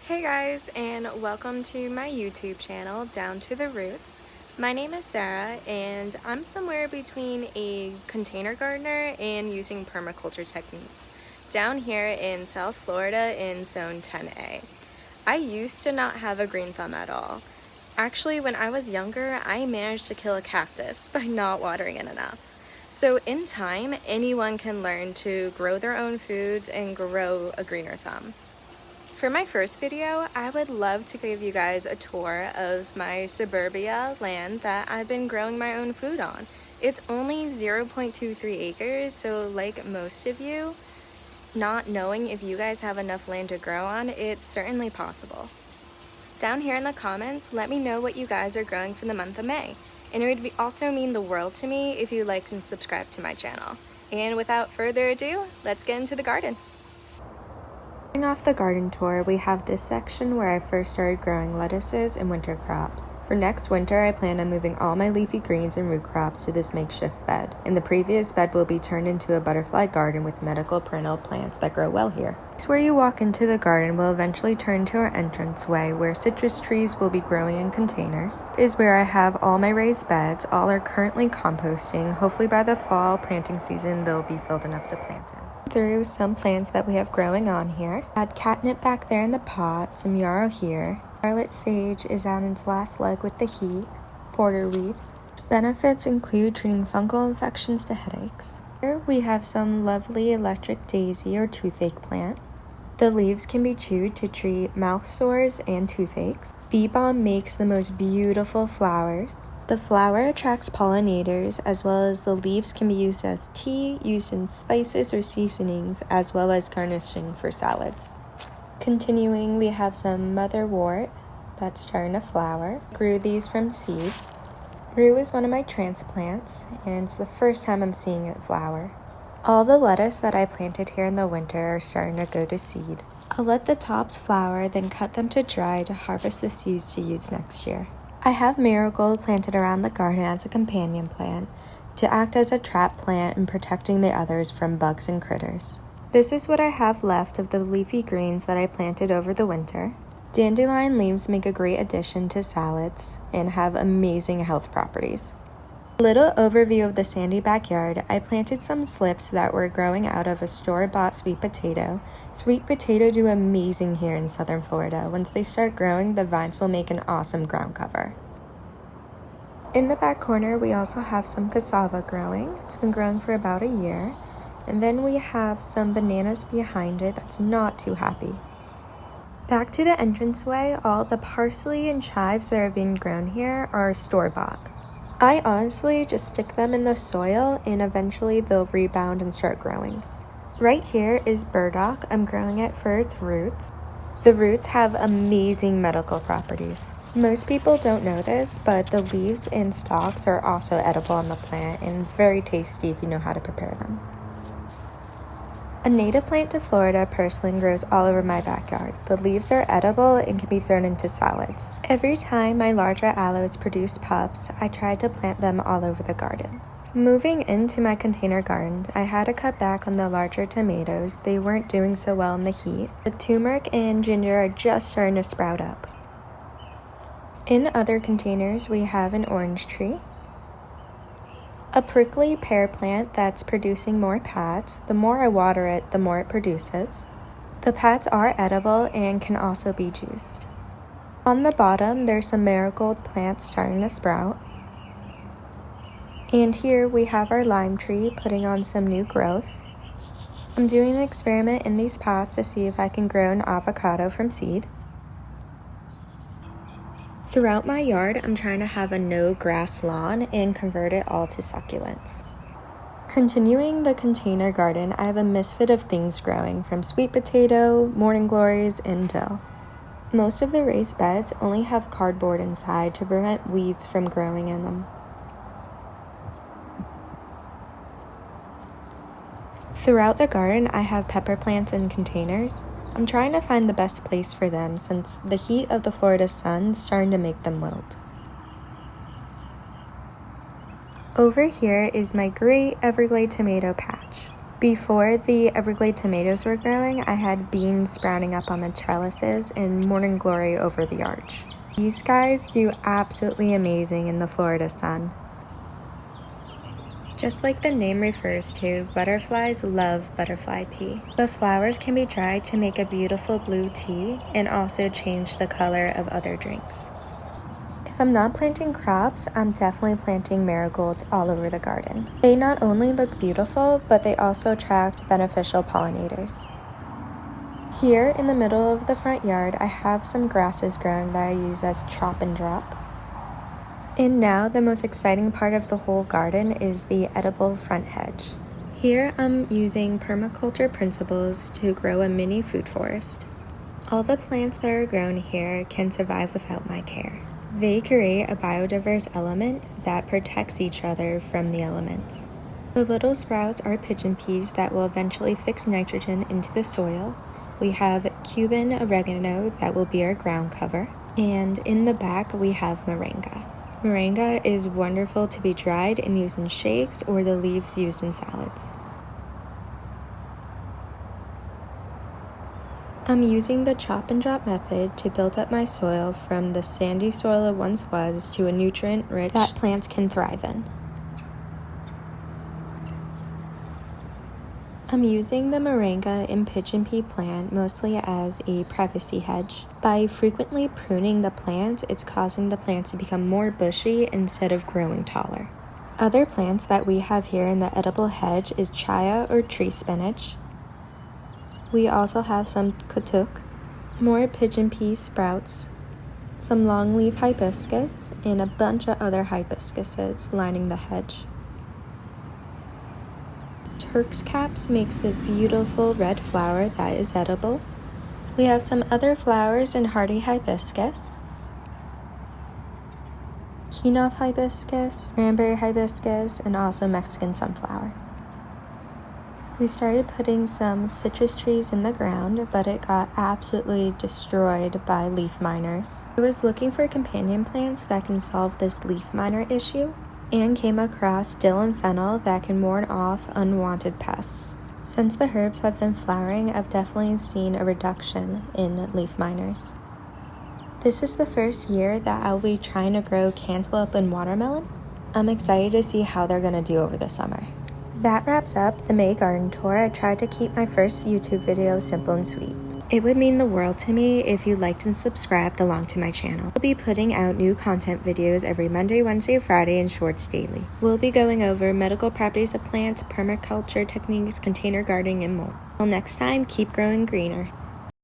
Hey guys, and welcome to my YouTube channel, Down to the Roots. My name is Sarah, and I'm somewhere between a container gardener and using permaculture techniques down here in South Florida in Zone 10A. I used to not have a green thumb at all. Actually, when I was younger, I managed to kill a cactus by not watering it enough. So in time, anyone can learn to grow their own foods and grow a greener thumb. For my first video, I would love to give you guys a tour of my suburbia land that I've been growing my own food on. It's only 0.23 acres, so like most of you, not knowing if you guys have enough land to grow on, it's certainly possible. Down here in the comments, let me know what you guys are growing for the month of May. And it would also mean the world to me if you liked and subscribed to my channel. And without further ado, let's get into the garden. Starting off the garden tour, we have this section where I first started growing lettuces and winter crops. For next winter, I plan on moving all my leafy greens and root crops to this makeshift bed, and the previous bed will be turned into a butterfly garden with medical perennial plants that grow well here. This where you walk into the garden will eventually turn to our entranceway where citrus trees will be growing in containers. This is where I have all my raised beds. All are currently composting. Hopefully by the fall planting season they'll be filled enough to plant in. Through some plants that we have growing on here. Add catnip back there in the pot, some yarrow here. Scarlet sage is out in its last leg with the heat. Porterweed. Benefits include treating fungal infections to headaches. Here we have some lovely electric daisy or toothache plant. The leaves can be chewed to treat mouth sores and toothaches. Bee balm makes the most beautiful flowers. The flower attracts pollinators, as well as the leaves can be used as tea, used in spices or seasonings, as well as garnishing for salads. Continuing, we have some motherwort that's starting to flower. Grew these from seed. Rue is one of my transplants, and it's the first time I'm seeing it flower. All the lettuce that I planted here in the winter are starting to go to seed. I'll let the tops flower, then cut them to dry to harvest the seeds to use next year. I have marigold planted around the garden as a companion plant to act as a trap plant and protecting the others from bugs and critters. This is what I have left of the leafy greens that I planted over the winter. Dandelion leaves make a great addition to salads and have amazing health properties. A little overview of the sandy backyard. I planted some slips that were growing out of a store-bought sweet potato. Sweet potato do amazing here in southern Florida. Once they start growing, the vines will make an awesome ground cover. In the back corner, we also have some cassava growing. It's been growing for about a year. And then we have some bananas behind it that's not too happy. Back to the entranceway, all the parsley and chives that are being grown here are store-bought. I honestly just stick them in the soil and eventually they'll rebound and start growing. Right here is burdock. I'm growing it for its roots. The roots have amazing medical properties. Most people don't know this, but the leaves and stalks are also edible on the plant and very tasty if you know how to prepare them. A native plant to Florida, Purslane, grows all over my backyard. The leaves are edible and can be thrown into salads. Every time my larger aloes produced pups, I tried to plant them all over the garden. Moving into my container gardens, I had to cut back on the larger tomatoes. They weren't doing so well in the heat. The turmeric and ginger are just starting to sprout up. In other containers, we have an orange tree. A prickly pear plant that's producing more pads. The more I water it, the more it produces. The pads are edible and can also be juiced. On the bottom, there's some marigold plants starting to sprout. And here we have our lime tree putting on some new growth. I'm doing an experiment in these pots to see if I can grow an avocado from seed. Throughout my yard, I'm trying to have a no-grass lawn and convert it all to succulents. Continuing the container garden, I have a misfit of things growing, from sweet potato, morning glories, and dill. Most of the raised beds only have cardboard inside to prevent weeds from growing in them. Throughout the garden, I have pepper plants in containers. I'm trying to find the best place for them since the heat of the Florida sun is starting to make them wilt. Over here is my great Everglade tomato patch. Before the Everglade tomatoes were growing, I had beans sprouting up on the trellises and morning glory over the arch. These guys do absolutely amazing in the Florida sun. Just like the name refers to, butterflies love butterfly pea. The flowers can be dried to make a beautiful blue tea and also change the color of other drinks. If I'm not planting crops, I'm definitely planting marigolds all over the garden. They not only look beautiful, but they also attract beneficial pollinators. Here in the middle of the front yard, I have some grasses growing that I use as chop and drop. And now the most exciting part of the whole garden is the edible front hedge. Here I'm using permaculture principles to grow a mini food forest. All the plants that are grown here can survive without my care. They create a biodiverse element that protects each other from the elements. The little sprouts are pigeon peas that will eventually fix nitrogen into the soil. We have Cuban oregano that will be our ground cover. And in the back we have moringa. Moringa is wonderful to be dried and used in shakes or the leaves used in salads. I'm using the chop and drop method to build up my soil from the sandy soil it once was to a nutrient-rich that plants can thrive in. I'm using the moringa and pigeon pea plant mostly as a privacy hedge. By frequently pruning the plants, it's causing the plants to become more bushy instead of growing taller. Other plants that we have here in the edible hedge is chaya or tree spinach. We also have some katuk, more pigeon pea sprouts, some longleaf hibiscus, and a bunch of other hibiscuses lining the hedge. Turk's caps makes this beautiful red flower that is edible. We have some other flowers in hardy hibiscus, quinoa hibiscus, cranberry hibiscus, and also Mexican sunflower. We started putting some citrus trees in the ground, but it got absolutely destroyed by leaf miners. I was looking for companion plants that can solve this leaf miner issue, and came across dill and fennel that can ward off unwanted pests. Since the herbs have been flowering, I've definitely seen a reduction in leaf miners. This is the first year that I'll be trying to grow cantaloupe and watermelon. I'm excited to see how they're gonna do over the summer. That wraps up the May garden tour. I tried to keep my first YouTube video simple and sweet. It would mean the world to me if you liked and subscribed along to my channel. We'll be putting out new content videos every Monday, Wednesday, Friday, and shorts daily. We'll be going over medical properties of plants, permaculture techniques, container gardening, and more. Till next time, keep growing greener.